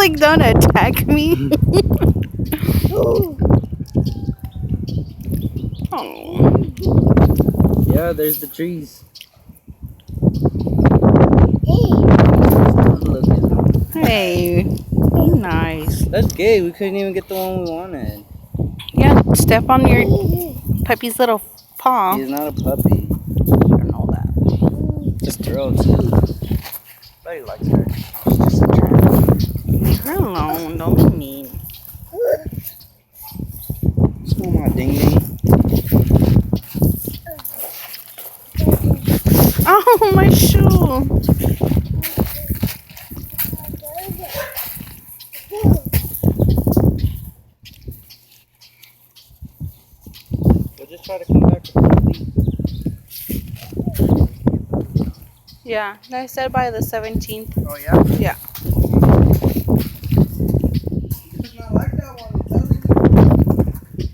like, don't attack me. Oh. Yeah, there's the trees. Hey, nice. That's gay. We couldn't even get the one we wanted. Yeah, step on your puppy's little paw. He's not a puppy. I don't know that. Just a girl too. But he likes her. She's just a trap. Leave her alone. Don't be mean. Smell my ding ding. Oh, my shoe. We'll just try to come back with Yeah, I said by the 17th. Oh yeah? Yeah.